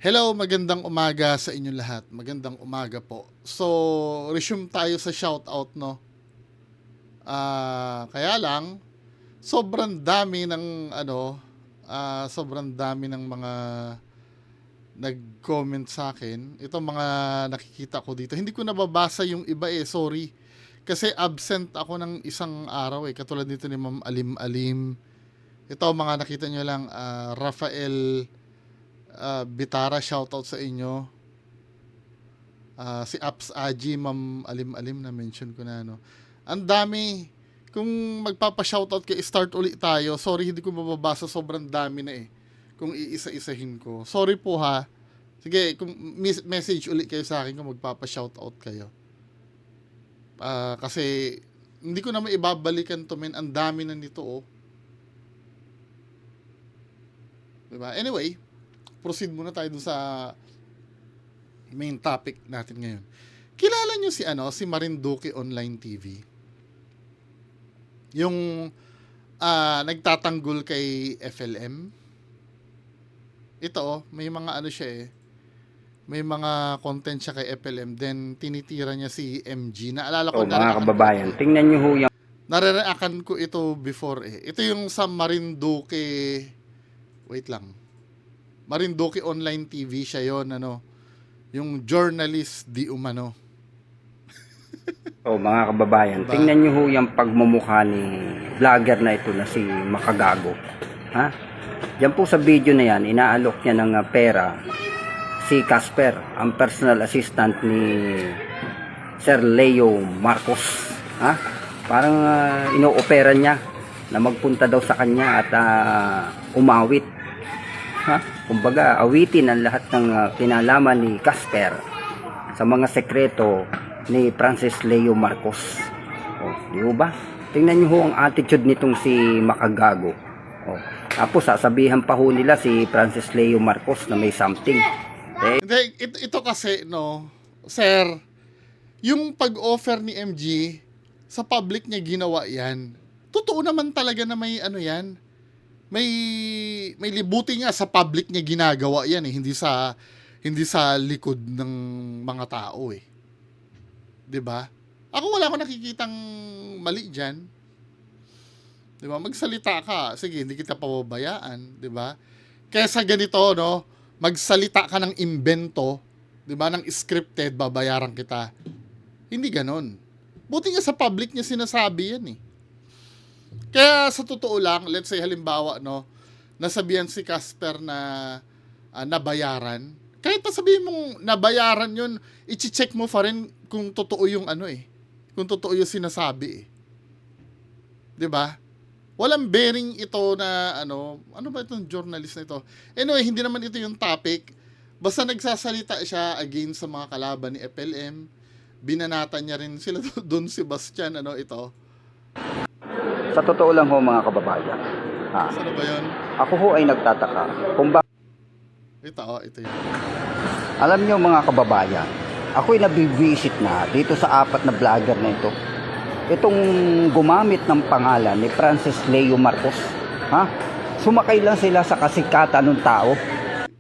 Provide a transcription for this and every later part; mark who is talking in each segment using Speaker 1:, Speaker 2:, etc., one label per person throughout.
Speaker 1: Hello, magandang umaga sa inyo lahat. Magandang umaga po. So, resume tayo sa shoutout, no? Kaya lang, sobrang dami ng sobrang dami ng mga nag-comment sa akin. Itong mga nakikita ko dito. Hindi ko nababasa yung iba sorry. Kasi absent ako ng isang araw Katulad dito ni Ma'am Alim Alim. Ito mga nakita nyo lang, Rafael Bitara, shoutout sa inyo. Si Apps Aji, Ma'am Alim Alim na mention ko na, no. Ang dami. Kung magpapa-shoutout kay start ulit tayo. Sorry, hindi ko mababasa, sobrang dami na kung iisa-isahin ko. Sorry po ha. Sige, kung message ulit kayo sa akin kung magpapa-shoutout kayo. Kasi hindi ko na maibabalikan to, men. Ang dami na nito, oh. Diba? Anyway, proceed muna tayo dun sa main topic natin ngayon. Kilala nyo si Marinduque Online TV? Yung nagtatanggol kay FLM. Ito may mga siya may mga content siya kay FLM, then tinitira niya si MG. Naalala ko
Speaker 2: mga kababayan, tingnan nyo ho yung
Speaker 1: nare-react ko ito before Ito yung sa Marinduque, wait lang. Marinduque Online TV siya yon, yung journalist di umano.
Speaker 2: mga kababayan,
Speaker 1: Diba?
Speaker 2: tingnan nyo ho yung pagmumukha ni vlogger na ito na si Makagago. Ha? Diyan po sa video na yan, inaalok niya ng pera si Casper, ang personal assistant ni Sir Leo Marcos. Ha? Parang ino-opera niya na magpunta daw sa kanya at umawit. Ha? Kumbaga, awitin ang lahat ng kinalaman ni Casper sa mga sekreto ni Francis Leo Marcos. Di ba? Tingnan nyo ho ang attitude nitong si Makagago. Tapos sasabihan pa ho nila si Francis Leo Marcos na may something.
Speaker 1: Hindi, ito kasi, sir, yung pag-offer ni MG, sa public niya ginawa yan. Totoo naman talaga na may yan. May libuti nga sa public niya ginagawa yan hindi sa likod ng mga tao 'Di ba? Ako wala akong nakikitang mali diyan. 'Di ba? Magsalita ka, sige, hindi kita pababayaan, 'di ba? Kaysa ganito, magsalita ka ng imbento, 'di ba, ng scripted, babayaran kita. Hindi ganoon. Buti nga sa public niya sinasabi yan Kaya sa totoo lang, let's say halimbawa, nasabihan si Casper na nabayaran. Kahit pa sabihin mong nabayaran yun, i-check mo pa rin kung totoo yung kung totoo yung sinasabi 'Di ba? Walang bearing ito na ano ba itong journalist na ito? Anyway, hindi naman ito yung topic. Basta nagsasalita siya against sa mga kalaban ni FLM. Binanatan niya rin sila doon si Bastian, ito.
Speaker 2: Sa totoo lang ho mga kababayan,
Speaker 1: Saan ba yun?
Speaker 2: ako ho ay nagtataka kung bakit.
Speaker 1: Ito yun.
Speaker 2: Alam nyo mga kababayan, ako'y nabivisit na dito sa 4 na vlogger na ito. Itong gumamit ng pangalan ni Francis Leo Marcos. Sumakay lang sila sa kasikatan ng tao.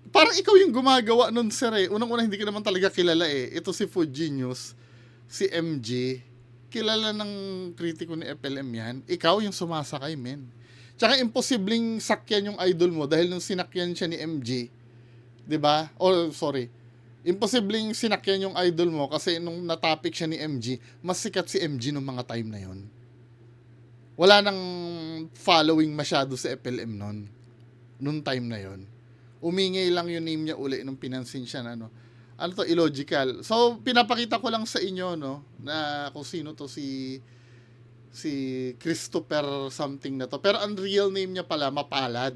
Speaker 1: Parang ikaw yung gumagawa nun, sir Unang-una, hindi ka naman talaga kilala Ito si Food Genius, si MG. Kilala ng kritiko ni FLM yan. Ikaw yung sumasakay, men. Tsaka imposibleng sakyan yung idol mo dahil nung sinakyan siya ni MG. 'Di ba? Sorry. Imposibleng sinakyan yung idol mo kasi nung natapik siya ni MG, mas sikat si MG nung mga time na yon. Wala nang following masyado sa FLM nung time na yon. Umingay lang yung name niya uli nung pinansin siya na illogical. So pinapakita ko lang sa inyo na kung sino to si Christopher something na to. Pero ang real name niya pala Mapalad.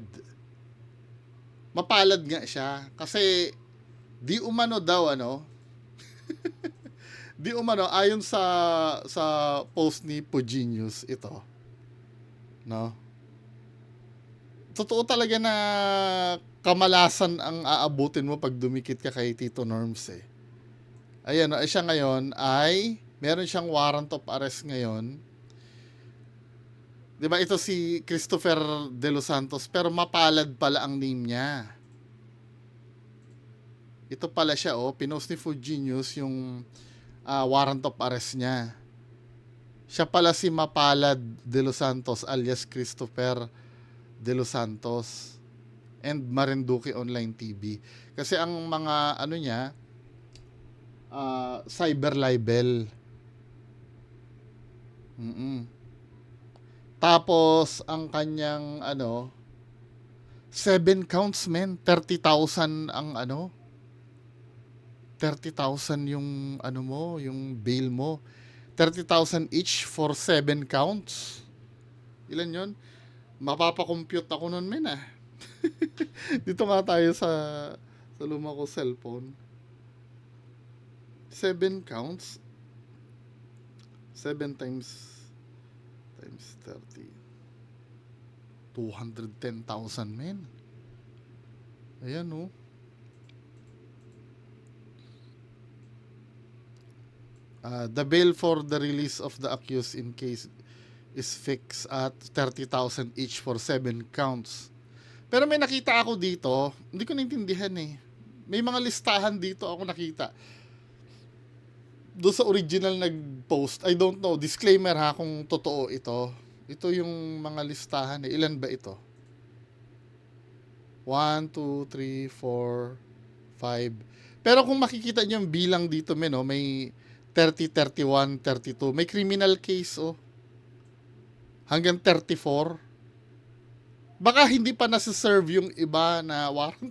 Speaker 1: Mapalad nga siya kasi di umano daw di umano ayon sa post ni Puginius ito, totoo talaga na kamalasan ang aabutin mo pag dumikit ka kay Tito Norms ayan siya ngayon ay meron siyang warrant of arrest ngayon. 'Di ba ito si Christopher De Los Santos pero Mapalad pala ang name niya. Ito pala siya, oh. Pinost ni Food Genius yung warrant of arrest niya. Siya pala si Mapalad de los Santos alias Christopher de los Santos and Marinduque Online TV. Kasi ang mga ano niya, cyber libel. Tapos ang kanyang 7 counts, men. 30,000 ang 30,000 yung yung bail mo. 30,000 each for 7 counts. Ilan yun? Mapapakompute ako nun, men, ah. Dito nga tayo sa luma ko cellphone. 7 counts. 7 times 30. 210,000, men. Ayan, oh. The bail for the release of the accused in case is fixed at 30,000 each for 7 counts. Pero may nakita ako dito, hindi ko naintindihan eh. May mga listahan dito ako nakita. Doon sa original nag-post, I don't know, disclaimer ha kung totoo ito. Ito yung mga listahan eh. Ilan ba ito? 1, 2, 3, 4, 5. Pero kung makikita niyo yung bilang dito, men, oh, may 30, 31, 32. May criminal case, oh. Hanggang 34. Baka hindi pa nasa-serve yung iba na warrant.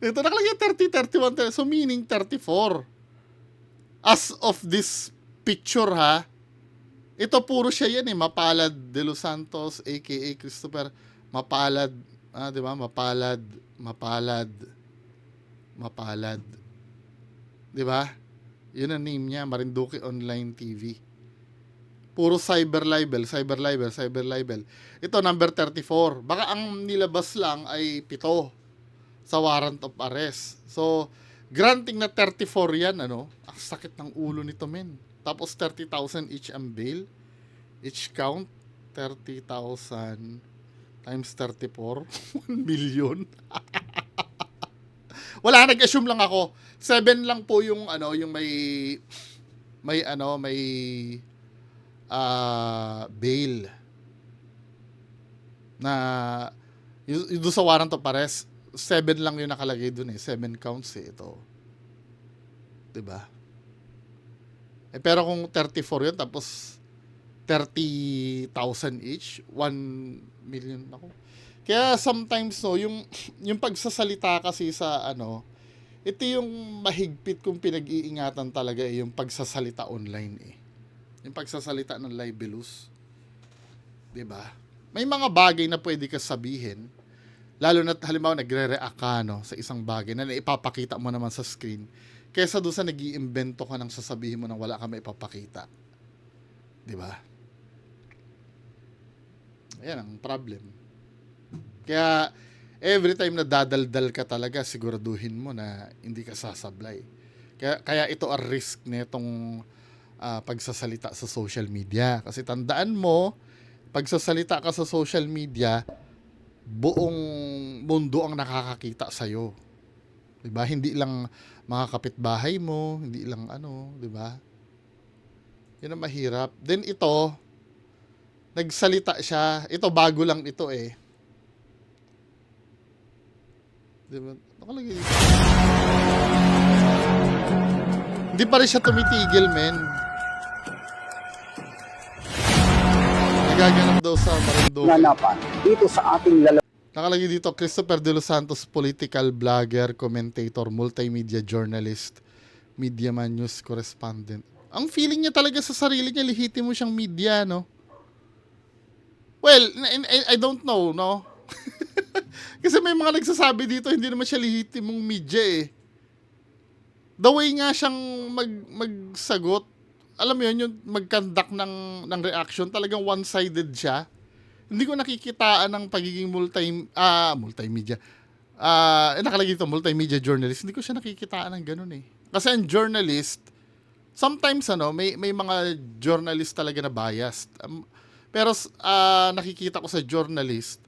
Speaker 1: Ito nakalagay 30, 31, 30. So meaning 34. As of this picture, ha. Ito puro siya yan eh. Mapalad de los Santos, aka Christopher Mapalad. Di ba? Mapalad. Di ba? Yun ang name niya, Marinduque Online TV. Puro cyber libel. Ito, number 34. Baka ang nilabas lang ay 7 sa warrant of arrest. So, granting na 34 yan, ang sakit ng ulo nito, men. Tapos 30,000 each ang bail. Each count, 30,000 times 34, 1 million. Wala, nag-assume lang ako. 7 lang po yung yung may bail na yung doon sa warrant of arrest. 7 lang yung nakalagay doon eh. 7 counts eh ito. 'Di ba? Pero kung 34 yun tapos 30,000 each, 1 million ako. Kaya sometimes yung pagsasalita kasi sa ito yung mahigpit kong pinag-iingatan talaga yung pagsasalita online eh. Yung pagsasalita ng libelous. 'Di ba? May mga bagay na pwede ka sabihin, lalo na halimbawa nagre-react ka sa isang bagay na ipapakita mo naman sa screen, kaysa doon sa nag-iimbento ka ng sasabihin mo nang wala ka maipapakita. 'Di ba? Ayan ang problem. Kaya every time na dadaldal ka talaga, siguraduhin mo na hindi ka sasablay. Kaya ito ang risk nitong pagsasalita sa social media. Kasi tandaan mo, pagsasalita ka sa social media, buong mundo ang nakakakita sa'yo. Diba? Hindi lang mga kapitbahay mo, hindi lang diba? Yun ang mahirap. Then ito, nagsalita siya. Ito, bago lang ito eh. Diba? Nakalagay dito. Hindi pa rin siya tumitigil, men. Nagaganap daw sa Marinduque.
Speaker 2: Nanapan dito sa ating
Speaker 1: Nakalagay dito, Christopher de los Santos, political blogger, commentator, multimedia journalist, media man, news correspondent. Ang feeling niya talaga sa sarili niya, lihitimo siyang media, no? Well, I don't know, no? Kasi may mga nagsasabi dito, hindi naman siya lihitimong media eh. The way nga siyang magsagot, alam mo yun, yung mag-conduct ng reaction, talagang one-sided siya. Hindi ko nakikitaan ng pagiging multimedia. Nakalagay dito, multimedia journalist. Hindi ko siya nakikitaan ng ganun eh. Kasi ang journalist, sometimes may mga journalist talaga na biased. Pero nakikita ko sa journalist,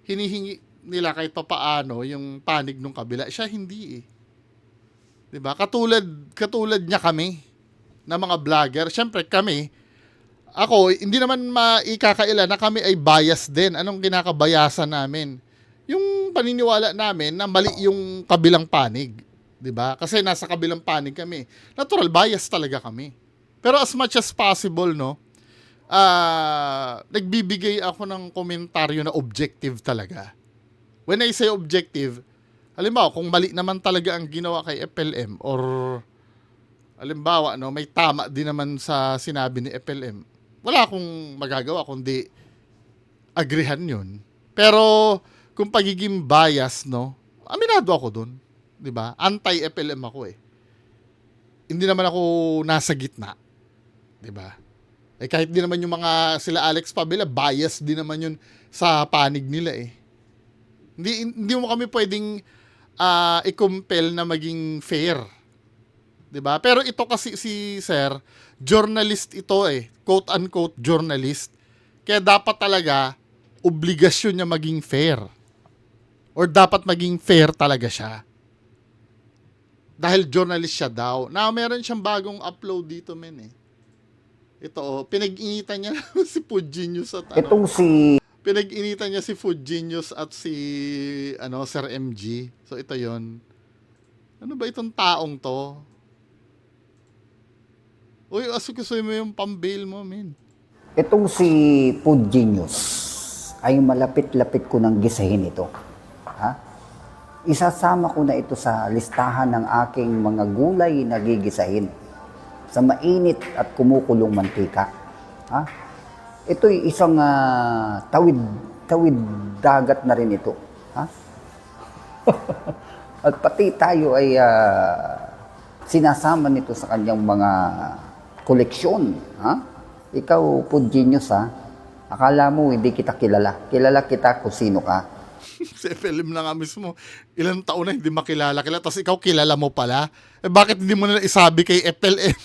Speaker 1: hinihingi nila kahit paano yung panig ng kabila. Siya hindi eh. 'Di ba? Katulad niya kami na mga vlogger. Siyempre kami, ako, hindi naman maikakaila na kami ay bias din. Anong kinakabayasan namin? Yung paniniwala namin na mali yung kabilang panig. 'Di ba? Kasi nasa kabilang panig kami. Natural bias talaga kami. Pero as much as possible, no, nagbibigay ako ng komentaryo na objective talaga. When I say objective, halimbawa, kung mali naman talaga ang ginawa kay FLM or halimbawa, no, may tama din naman sa sinabi ni FLM, wala akong magagawa kundi agrihan yun. Pero kung pagiging bias, no, aminado ako dun. 'Di ba? Anti-FLM ako eh. Hindi naman ako nasa gitna. 'Di ba? Eh kahit din naman yung mga sila Alex Pabela, bias din naman yun sa panig nila eh. Hindi mo kami pwedeng i-compel na maging fair. 'Di ba? Pero ito kasi si Sir, journalist ito eh, quote unquote journalist. Kaya dapat talaga obligasyon niya maging fair. Or dapat maging fair talaga siya. Dahil journalist siya daw. Now, meron siyang bagong upload dito, men eh. Ito, oh, pinag-initan niya si Food Genius at
Speaker 2: Itong si
Speaker 1: pinag-initan niya si Food Genius at si Sir MG. So ito 'yon. Ano ba itong taong 'to? Uy, asukusoy mo yung pambail mo, men.
Speaker 2: Itong si Food Genius ay malapit-lapit ko nang gisahin ito. Ha? Isasama ko na ito sa listahan ng aking mga gulay na gigisahin sa mainit at kumukulong mantika. Ha? Ito'y isang tawid dagat na rin ito. Ha? At pati tayo ay sinasama nito sa kanyang mga koleksyon. Ha? Ikaw, Food Genius, ha? Akala mo hindi kita kilala. Kilala kita kung sino ka.
Speaker 1: Si FLM na nga mismo, ilang taon na hindi makilala kila, tapos ikaw kilala mo pala. Eh bakit hindi mo na isabi kay FLM?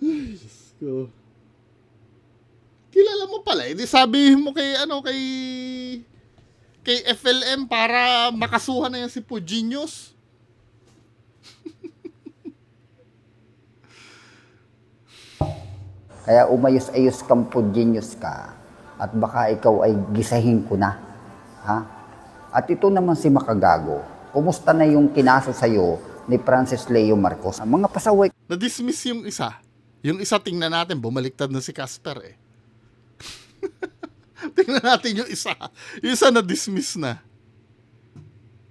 Speaker 1: Ay, Diyos ko. Kilala mo pala, hindi sabihin mo kay FLM para makasuhan na yan si Puginius.
Speaker 2: Kaya umayos-ayos kang Food Genius ka at baka ikaw ay gisahin ko na. Ha? At ito naman si Makagago. Kumusta na yung kinaso sa'yo ni Francis Leo Marcos? Ang mga pasaway.
Speaker 1: Na-dismiss yung isa. Yung isa tingnan natin, bumaliktad na si Casper eh. Tingnan natin yung isa. Yung isa na-dismiss na.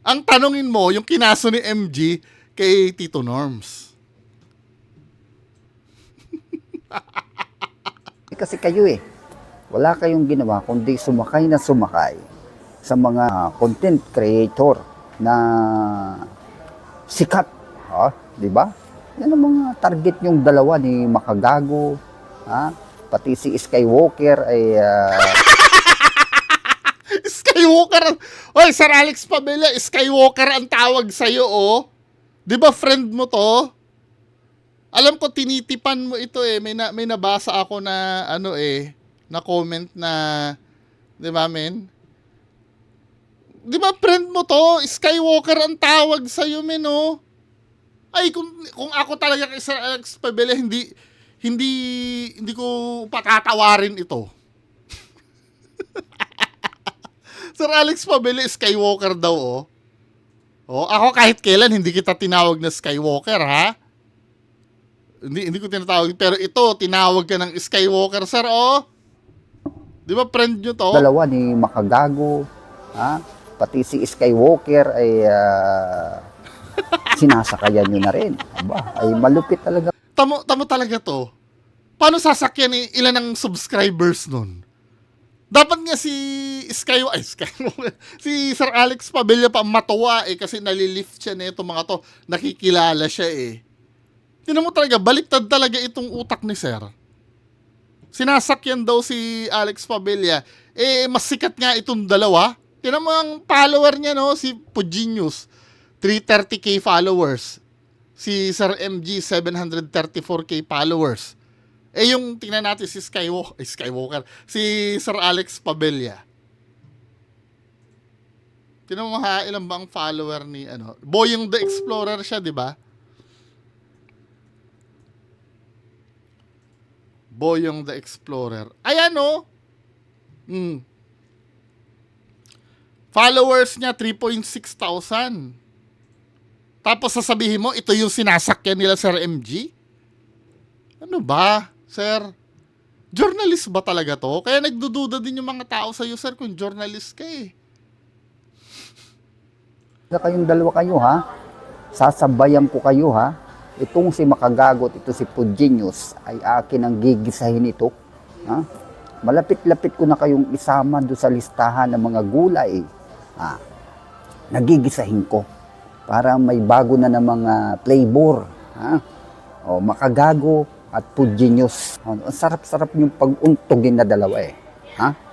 Speaker 1: Ang tanongin mo, yung kinaso ni MG kay Tito Norms.
Speaker 2: Kasi kayo wala kayong ginawa kundi sumakay na sumakay sa mga content creator na sikat. Ha? Di ba? Yan ang mga target yung dalawa ni Makagago. Ha? Pati si Skywalker ay...
Speaker 1: Skywalker! Oy, Sir Alex Pabela, Skywalker ang tawag sa'yo, oh. Di ba friend mo to? Alam ko tinitipan mo ito eh. May nabasa ako na na comment na 'di ba men? 'Di ba friend mo to? Skywalker ang tawag sa iyo men oh. Ay kung ako talaga kay Sir Alex Pabela hindi ko patatawarin ito. Sir Alex Pabela Skywalker daw oh. Oh, ako kahit kailan hindi kita tinawag na Skywalker ha. Hindi ko tinatawag. Pero ito, tinawag ka ng Skywalker, sir, oh. Di ba, friend nyo to?
Speaker 2: Dalawa ni Makagago, ha? Pati si Skywalker ay sinasakayan nyo na rin. Aba, ay malupit talaga.
Speaker 1: Tamo talaga to. Paano sasakyan ilan ng subscribers nun? Dapat nga si Skywalker, si Sir Alex Pabella pa matuwa kasi nalilift siya nito mga to. Nakikilala siya eh. Tinan mo talaga, baliktad talaga itong utak ni Sir. Sinasakyan daw si Alex Pabella. Eh, mas sikat nga itong dalawa. Tinan mo ang follower niya, no? Si Puginius, 330k followers. Si Sir MG, 734k followers. Eh, yung tingnan natin si Skywalker, si Sir Alex Pabella. Tinan mo ha, ilan ba ang follower ni ano? Boyong the Explorer siya, di ba? Boyong the Explorer. Ayan oh. Followers niya 3,600. Tapos sasabihin mo, ito yung sinasakyan nila Sir MG? Ano ba, Sir? Journalist ba talaga to? Kaya nagdududa din yung mga tao sa'yo, Sir, kung journalist ka eh.
Speaker 3: Kayong dalawa kayo ha, sasabayan ko kayo ha. Itong si Makagagot, ito si Pudginius ay akin ang gigisahin ito. Ha? Malapit-lapit ko na kayong isama doon sa listahan ng mga gulay. Ha? Nagigisahin ko para may bago na ng mga flavor. Ha? O, Makagago at Pudginius. Ang sarap-sarap yung pag-untugin na dalawa eh. Ha?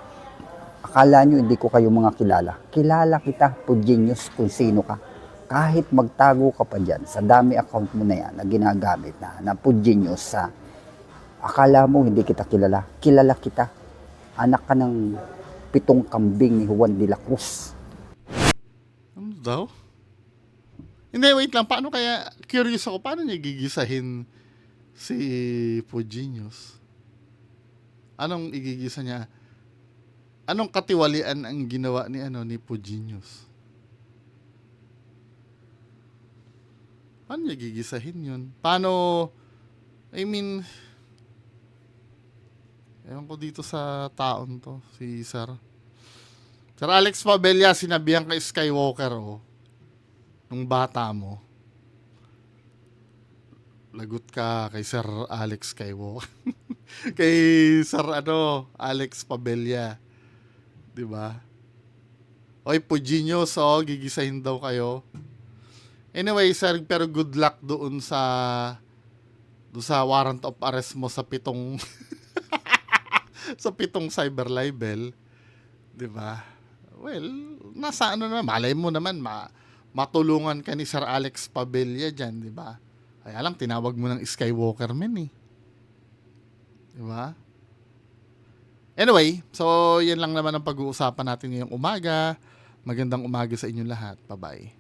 Speaker 3: Akala nyo hindi ko kayo mga kilala. Kilala kita, Pudginius, kung sino ka. Kahit magtago ka pa dyan, sa dami account mo na yan na ginagamit na Pudginius, akala mo hindi kita kilala. Kilala kita. Anak ka ng 7 kambing ni Juan de la Cruz.
Speaker 1: Ano daw? Hindi, wait lang. Paano kaya, curious ako, paano niya gigisahin si Pudginius? Anong igigisa niya? Anong katiwalian ang ginawa ni Pudginius? Paano niya gigisahin yun? Paano, I mean, ewan ko dito sa taon to, si Sir. Sir Alex Pabella, sinabihan kay Skywalker, oh, nung bata mo. Lagot ka kay Sir Alex Skywalker. Kay Sir, Alex Pabella. Diba? Oy, Pudginius, oh, gigisahin daw kayo. Anyway, sir, pero good luck doon sa warrant of arrest mo sa 7 sa 7 cyber libel, 'di ba? Well, nasa na, malay mo naman matulungan ka ni Sir Alex Pabella diyan, 'di ba? Kaya lang tinawag mo ng Skywalker man eh. 'Di ba? Anyway, so yan lang naman ang pag-uusapan natin ngayong umaga. Magandang umaga sa inyong lahat. Bye-bye.